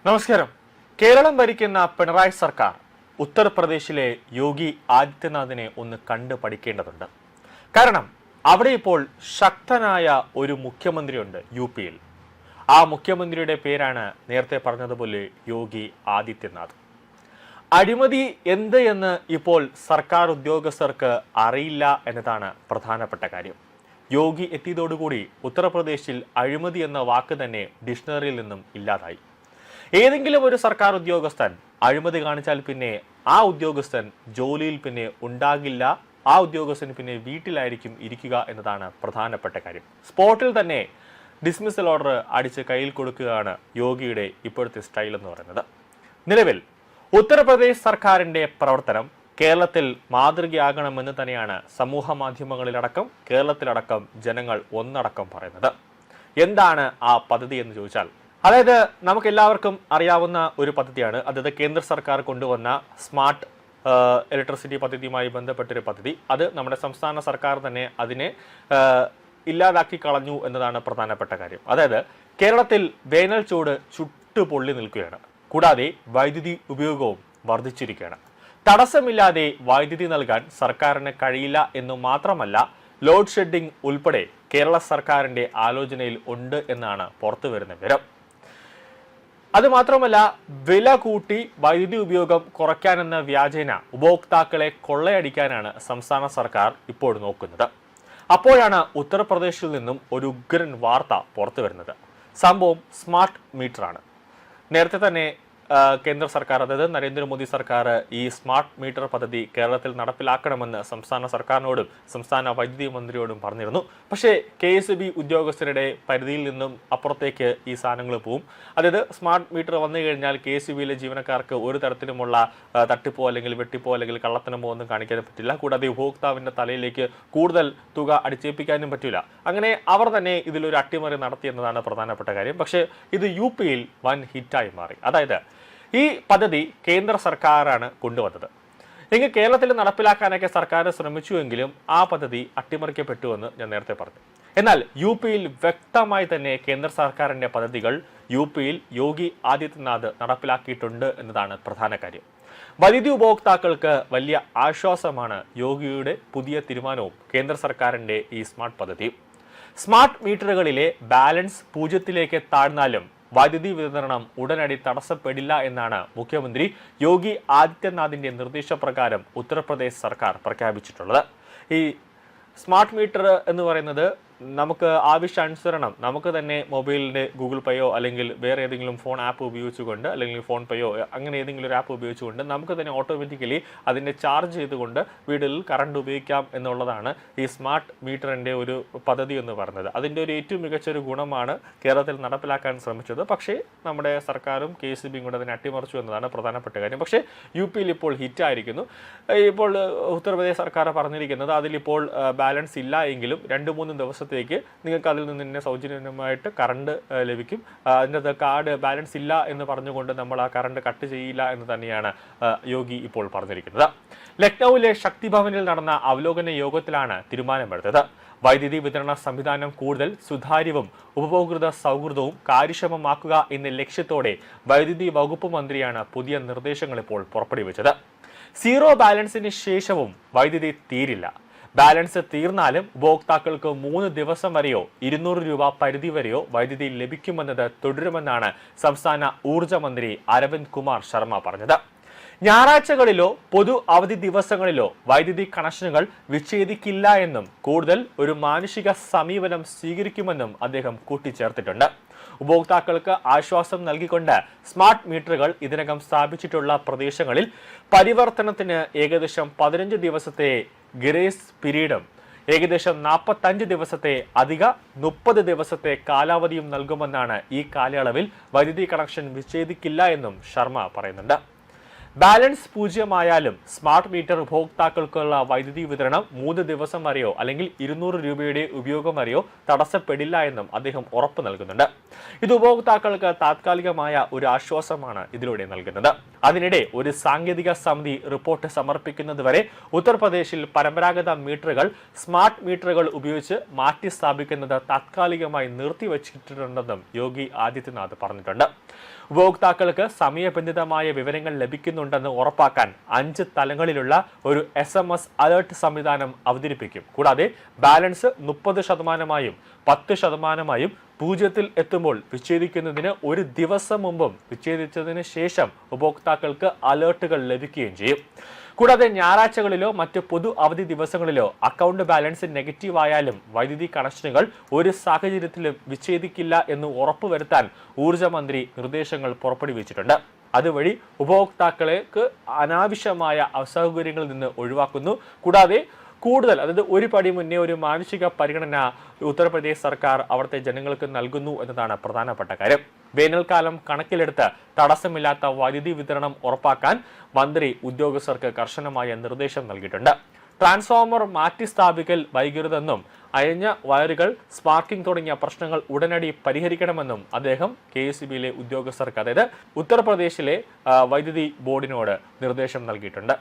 നമസ്കാരം. കേരളം ഭരിക്കുന്ന പിണറായി സർക്കാർ ഉത്തർപ്രദേശിലെ യോഗി ആദിത്യനാഥിനെ ഒന്ന് കണ്ടു പഠിക്കേണ്ടതുണ്ട്. കാരണം അവിടെ ഇപ്പോൾ ശക്തനായ ഒരു മുഖ്യമന്ത്രിയുണ്ട് യു പിയിൽ. ആ മുഖ്യമന്ത്രിയുടെ പേരാണ് നേരത്തെ പറഞ്ഞതുപോലെ യോഗി ആദിത്യനാഥ്. അഴിമതി എന്ത് എന്ന് ഇപ്പോൾ സർക്കാർ ഉദ്യോഗസ്ഥർക്ക് അറിയില്ല എന്നതാണ് പ്രധാനപ്പെട്ട കാര്യം. യോഗി എത്തിയതോടുകൂടി ഉത്തർപ്രദേശിൽ അഴിമതി എന്ന വാക്ക് തന്നെ ഡിക്ഷണറിയിൽ നിന്നും ഇല്ലാതായി. ഏതെങ്കിലും ഒരു സർക്കാർ ഉദ്യോഗസ്ഥൻ അഴിമതി കാണിച്ചാൽ പിന്നെ ആ ഉദ്യോഗസ്ഥൻ ജോലിയിൽ പിന്നെ ഉണ്ടാകില്ല, ആ ഉദ്യോഗസ്ഥൻ പിന്നെ വീട്ടിലായിരിക്കും ഇരിക്കുക എന്നതാണ് പ്രധാനപ്പെട്ട കാര്യം. സ്പോട്ടിൽ തന്നെ ഡിസ്മിസൽ ഓർഡർ അടിച്ച് കയ്യിൽ കൊടുക്കുകയാണ് യോഗിയുടെ ഇപ്പോഴത്തെ സ്റ്റൈൽ എന്ന് പറയുന്നത്. നിലവിൽ ഉത്തർപ്രദേശ് സർക്കാരിന്റെ പ്രവർത്തനം കേരളത്തിൽ മാതൃകയാകണമെന്ന് തന്നെയാണ് സമൂഹ മാധ്യമങ്ങളിലടക്കം കേരളത്തിലടക്കം ജനങ്ങൾ ഒന്നടക്കം പറയുന്നത്. എന്താണ് ആ പദ്ധതി എന്ന് ചോദിച്ചാൽ, അതായത് നമുക്ക് എല്ലാവർക്കും അറിയാവുന്ന ഒരു പദ്ധതിയാണ്. അതായത് കേന്ദ്ര സർക്കാർ കൊണ്ടുവന്ന സ്മാർട്ട് ഇലക്ട്രിസിറ്റി പദ്ധതിയുമായി ബന്ധപ്പെട്ടൊരു പദ്ധതി. അത് നമ്മുടെ സംസ്ഥാന സർക്കാർ തന്നെ അതിനെ ഇല്ലാതാക്കി കളഞ്ഞു എന്നതാണ് പ്രധാനപ്പെട്ട കാര്യം. അതായത് കേരളത്തിൽ വേനൽ ചൂട് ചുട്ടുപൊള്ളി നിൽക്കുകയാണ്. കൂടാതെ വൈദ്യുതി ഉപയോഗവും വർദ്ധിച്ചിരിക്കുകയാണ്. തടസ്സമില്ലാതെ വൈദ്യുതി നൽകാൻ സർക്കാരിന് കഴിയില്ല എന്നു മാത്രമല്ല, ലോഡ് ഷെഡിംഗ് ഉൾപ്പെടെ കേരള സർക്കാരിന്റെ ആലോചനയിൽ ഉണ്ട് എന്നാണ് പുറത്തുവരുന്ന വിവരം. അതുമാത്രമല്ല, വില കൂട്ടി വൈദ്യുതി ഉപയോഗം കുറയ്ക്കാനെന്ന വ്യാജേന ഉപഭോക്താക്കളെ കൊള്ളയടിക്കാനാണ് സംസ്ഥാന സർക്കാർ ഇപ്പോൾ നോക്കുന്നത്. അപ്പോഴാണ് ഉത്തർപ്രദേശിൽ നിന്നും ഒരു ഉഗ്രൻ വാർത്ത പുറത്തു വരുന്നത്. സംഭവം സ്മാർട്ട് മീറ്ററാണ്. നേരത്തെ തന്നെ കേന്ദ്ര സർക്കാർ, അതായത് നരേന്ദ്രമോദി സർക്കാർ ഈ സ്മാർട്ട് മീറ്റർ പദ്ധതി കേരളത്തിൽ നടപ്പിലാക്കണമെന്ന് സംസ്ഥാന സർക്കാരിനോടും സംസ്ഥാന വൈദ്യുതി മന്ത്രിയോടും പറഞ്ഞിരുന്നു. പക്ഷേ KSEB ഉദ്യോഗസ്ഥരുടെ പരിധിയിൽ നിന്നും അപ്പുറത്തേക്ക് ഈ സാധനങ്ങൾ പോവും. അതായത് സ്മാർട്ട് മീറ്റർ വന്നു കഴിഞ്ഞാൽ KSEBയിലെ ജീവനക്കാർക്ക് ഒരു തരത്തിലുമുള്ള തട്ടിപ്പോ അല്ലെങ്കിൽ വെട്ടിപ്പോ അല്ലെങ്കിൽ കള്ളത്തനമോ ഒന്നും കാണിക്കാൻ പറ്റില്ല. കൂടാതെ ഉപഭോക്താവിന്റെ തലയിലേക്ക് കൂടുതൽ തുക അടിച്ചേൽപ്പിക്കാനും പറ്റില്ല. അങ്ങനെ അവർ തന്നെ ഇതിലൊരു അട്ടിമറി നടത്തി എന്നതാണ് പ്രധാനപ്പെട്ട കാര്യം. പക്ഷേ ഇത് യു പിയിൽ വൻ ഹിറ്റായി മാറി. അതായത് ഈ പദ്ധതി കേന്ദ്ര സർക്കാരാണ് കൊണ്ടുവന്നത്. എങ്കിൽ കേരളത്തിൽ നടപ്പിലാക്കാനൊക്കെ സർക്കാർ ശ്രമിച്ചുവെങ്കിലും ആ പദ്ധതി അട്ടിമറിക്കപ്പെട്ടുവെന്ന് ഞാൻ നേരത്തെ പറഞ്ഞു. എന്നാൽ യു പിയിൽ വ്യക്തമായി തന്നെ കേന്ദ്ര സർക്കാരിന്റെ പദ്ധതികൾ യു പിയിൽ യോഗി ആദിത്യനാഥ് നടപ്പിലാക്കിയിട്ടുണ്ട് എന്നതാണ് പ്രധാന കാര്യം. വൈദ്യുതി ഉപഭോക്താക്കൾക്ക് വലിയ ആശ്വാസമാണ് യോഗിയുടെ പുതിയ തീരുമാനവും കേന്ദ്ര സർക്കാരിന്റെ ഈ സ്മാർട്ട് പദ്ധതിയും. സ്മാർട്ട് മീറ്ററുകളിലെ ബാലൻസ് 0-ലേക്ക് താഴ്ന്നാലും വൈദ്യുതി വിതരണം ഉടനടി തടസ്സപ്പെടില്ല എന്നാണ് മുഖ്യമന്ത്രി യോഗി ആദിത്യനാഥിന്റെ നിർദ്ദേശപ്രകാരം ഉത്തർപ്രദേശ് സർക്കാർ പ്രഖ്യാപിച്ചിട്ടുള്ളത്. ഈ സ്മാർട്ട് മീറ്റർ എന്ന് പറയുന്നത് നമുക്ക് ആവശ്യാനുസരണം നമുക്ക് തന്നെ മൊബൈലിന്റെ ഗൂഗിൾ പേയോ അല്ലെങ്കിൽ വേറെ ഏതെങ്കിലും ഫോൺ ആപ്പ് ഉപയോഗിച്ചുകൊണ്ട് അല്ലെങ്കിൽ ഫോൺ പേയോ അങ്ങനെ ഏതെങ്കിലും ഒരു ആപ്പ് ഉപയോഗിച്ചുകൊണ്ട് നമുക്ക് തന്നെ ഓട്ടോമാറ്റിക്കലി അതിനെ ചാർജ് ചെയ്തുകൊണ്ട് വീട്ടിൽ കറണ്ട് ഉപയോഗിക്കാം എന്നുള്ളതാണ് ഈ സ്മാർട്ട് മീറ്ററിന്റെ ഒരു പദ്ധതി എന്ന് പറയുന്നത്. അതിൻ്റെ ഒരു ഏറ്റവും മികച്ചൊരു ഗുണമാണ് കേരളത്തിൽ നടപ്പിലാക്കാൻ ശ്രമിച്ചത്. പക്ഷേ നമ്മുടെ സർക്കാരും KSEBയും കൂടെ അതിനെ അട്ടിമറിച്ചു എന്നതാണ് പ്രധാനപ്പെട്ട കാര്യം. പക്ഷേ യു പിയിൽ ഇപ്പോൾ ഹിറ്റായിരിക്കുന്നു. ഇപ്പോൾ ഉത്തർപ്രദേശ് സർക്കാർ പറഞ്ഞിരിക്കുന്നത് അതിലിപ്പോൾ ബാലൻസ് ഇല്ല എങ്കിലും 2-3 ദിവസത്തേക്ക് നിങ്ങൾക്ക് അതിൽ നിന്ന് തന്നെ സൗജന്യമായിട്ട് കറണ്ട് ലഭിക്കും. അതിൻ്റെ കാർഡ് ബാലൻസ് ഇല്ല എന്ന് പറഞ്ഞുകൊണ്ട് നമ്മൾ ആ കറണ്ട് കട്ട് ചെയ്യില്ല എന്ന് തന്നെയാണ് യോഗി ഇപ്പോൾ പറഞ്ഞിരിക്കുന്നത്. ലക്നൌവിലെ ശക്തി ഭവനിൽ നടന്ന അവലോകന യോഗത്തിലാണ് തീരുമാനമെടുത്തത്. വൈദ്യുതി വിതരണ സംവിധാനം കൂടുതൽ സുതാര്യവും ഉപഭോക്തൃ സൗഹൃദവും കാര്യക്ഷമമാക്കുക എന്ന ലക്ഷ്യത്തോടെ വൈദ്യുതി വകുപ്പ് മന്ത്രിയാണ് പുതിയ നിർദ്ദേശങ്ങൾ ഇപ്പോൾ പുറപ്പെടുവിച്ചത്. സീറോ ബാലൻസിന് ശേഷവും വൈദ്യുതി തീരില്ല. ബാലൻസ് തീർന്നാലും ഉപഭോക്താക്കൾക്ക് 3 ദിവസം വരെയോ 200 രൂപ പരിധി വരെയോ വൈദ്യുതി ലഭിക്കുമെന്നത് തുടരുമെന്നാണ് സംസ്ഥാന ഊർജ്ജ മന്ത്രി അരവിന്ദ് കുമാർ ശർമ്മ പറഞ്ഞത്. ഞായറാഴ്ചകളിലോ പൊതു അവധി ദിവസങ്ങളിലോ വൈദ്യുതി കണക്ഷനുകൾ വിച്ഛേദിക്കില്ല എന്നും കൂടുതൽ ഒരു മാനുഷിക സമീപനം സ്വീകരിക്കുമെന്നും അദ്ദേഹം കൂട്ടിച്ചേർത്തിട്ടുണ്ട്. ഉപഭോക്താക്കൾക്ക് ആശ്വാസം നൽകിക്കൊണ്ട് സ്മാർട്ട് മീറ്ററുകൾ ഇതിനകം സ്ഥാപിച്ചിട്ടുള്ള പ്രദേശങ്ങളിൽ പരിവർത്തനത്തിന് ഏകദേശം 15 ദിവസത്തെ ഗ്രേസ് പീരീഡും ഏകദേശം 45 ദിവസത്തെ അധിക 30 ദിവസത്തെ കാലാവധിയും നൽകുമെന്നാണ്. ഈ കാലയളവിൽ വൈദ്യുതി കണക്ഷൻ വിച്ഛേദിക്കില്ല എന്നും ശർമ്മ പറയുന്നുണ്ട്. ബാലൻസ് 0 സ്മാർട്ട് മീറ്റർ ഉപഭോക്താക്കൾക്കുള്ള വൈദ്യുതി വിതരണം 3 ദിവസം വരെയോ അല്ലെങ്കിൽ 200 രൂപയുടെ ഉപയോഗം വരെയോ തടസ്സപ്പെടില്ല എന്നും അദ്ദേഹം ഉറപ്പ് നൽകുന്നുണ്ട്. ഇത് ഉപഭോക്താക്കൾക്ക് താത്കാലികമായ ഒരു ആശ്വാസമാണ് ഇതിലൂടെ നൽകുന്നത്. അതിനിടെ ഒരു സാങ്കേതിക സമിതി റിപ്പോർട്ട് സമർപ്പിക്കുന്നതുവരെ ഉത്തർപ്രദേശിൽ പരമ്പരാഗത മീറ്ററുകൾ സ്മാർട്ട് മീറ്ററുകൾ ഉപയോഗിച്ച് മാറ്റി സ്ഥാപിക്കുന്നത് താത്കാലികമായി നിർത്തിവച്ചിട്ടുണ്ടെന്നും യോഗി ആദിത്യനാഥ് പറഞ്ഞിട്ടുണ്ട്. ഉപഭോക്താക്കൾക്ക് സമയബന്ധിതമായ വിവരങ്ങൾ ലഭിക്കുന്നുണ്ടെന്ന് ഉറപ്പാക്കാൻ 5 തലങ്ങളിലുള്ള ഒരു SMS അലേർട്ട് സംവിധാനം അവതരിപ്പിക്കും. കൂടാതെ ബാലൻസ് 30%, 10%, 0-ൽ എത്തുമ്പോൾ വിച്ഛേദിക്കുന്നതിന് ഒരു ദിവസം മുമ്പും വിച്ഛേദിച്ചതിന് ശേഷം ഉപഭോക്താക്കൾക്ക് അലേർട്ടുകൾ ലഭിക്കുകയും ചെയ്യും. കൂടാതെ ഞായറാഴ്ചകളിലോ മറ്റ് പൊതു അവധി ദിവസങ്ങളിലോ അക്കൗണ്ട് ബാലൻസ് നെഗറ്റീവ് ആയാലും വൈദ്യുതി കണക്ഷനുകൾ ഒരു സാഹചര്യത്തിലും വിച്ഛേദിക്കില്ല എന്ന് ഉറപ്പുവരുത്താൻ ഊർജ്ജ മന്ത്രി നിർദ്ദേശങ്ങൾ പുറപ്പെടുവിച്ചിട്ടുണ്ട്. അതുവഴി ഉപഭോക്താക്കൾക്ക് അനാവശ്യമായ അസൗകര്യങ്ങളിൽ നിന്ന് ഒഴിവാക്കുന്നു. കൂടാതെ കൂടുതൽ, അതായത് ഒരു പടി മുന്നേ ഒരു മാനുഷിക പരിഗണന ഉത്തർപ്രദേശ് സർക്കാർ അവിടുത്തെ ജനങ്ങൾക്ക് നൽകുന്നു എന്നതാണ് പ്രധാനപ്പെട്ട കാര്യം. വേനൽക്കാലം കണക്കിലെടുത്ത് തടസ്സമില്ലാത്ത വൈദ്യുതി വിതരണം ഉറപ്പാക്കാൻ മന്ത്രി ഉദ്യോഗസ്ഥർക്ക് കർശനമായ നിർദ്ദേശം നൽകിയിട്ടുണ്ട്. ട്രാൻസ്ഫോമർ മാറ്റി സ്ഥാപിക്കൽ വൈകരുതെന്നും അയഞ്ഞ വയറുകൾ, സ്പാർക്കിംഗ് തുടങ്ങിയ പ്രശ്നങ്ങൾ ഉടനടി പരിഹരിക്കണമെന്നും അദ്ദേഹം KECBയിലെ ഉദ്യോഗസ്ഥർക്ക്, അതായത് ഉത്തർപ്രദേശിലെ വൈദ്യുതി ബോർഡിനോട് നിർദ്ദേശം നൽകിയിട്ടുണ്ട്.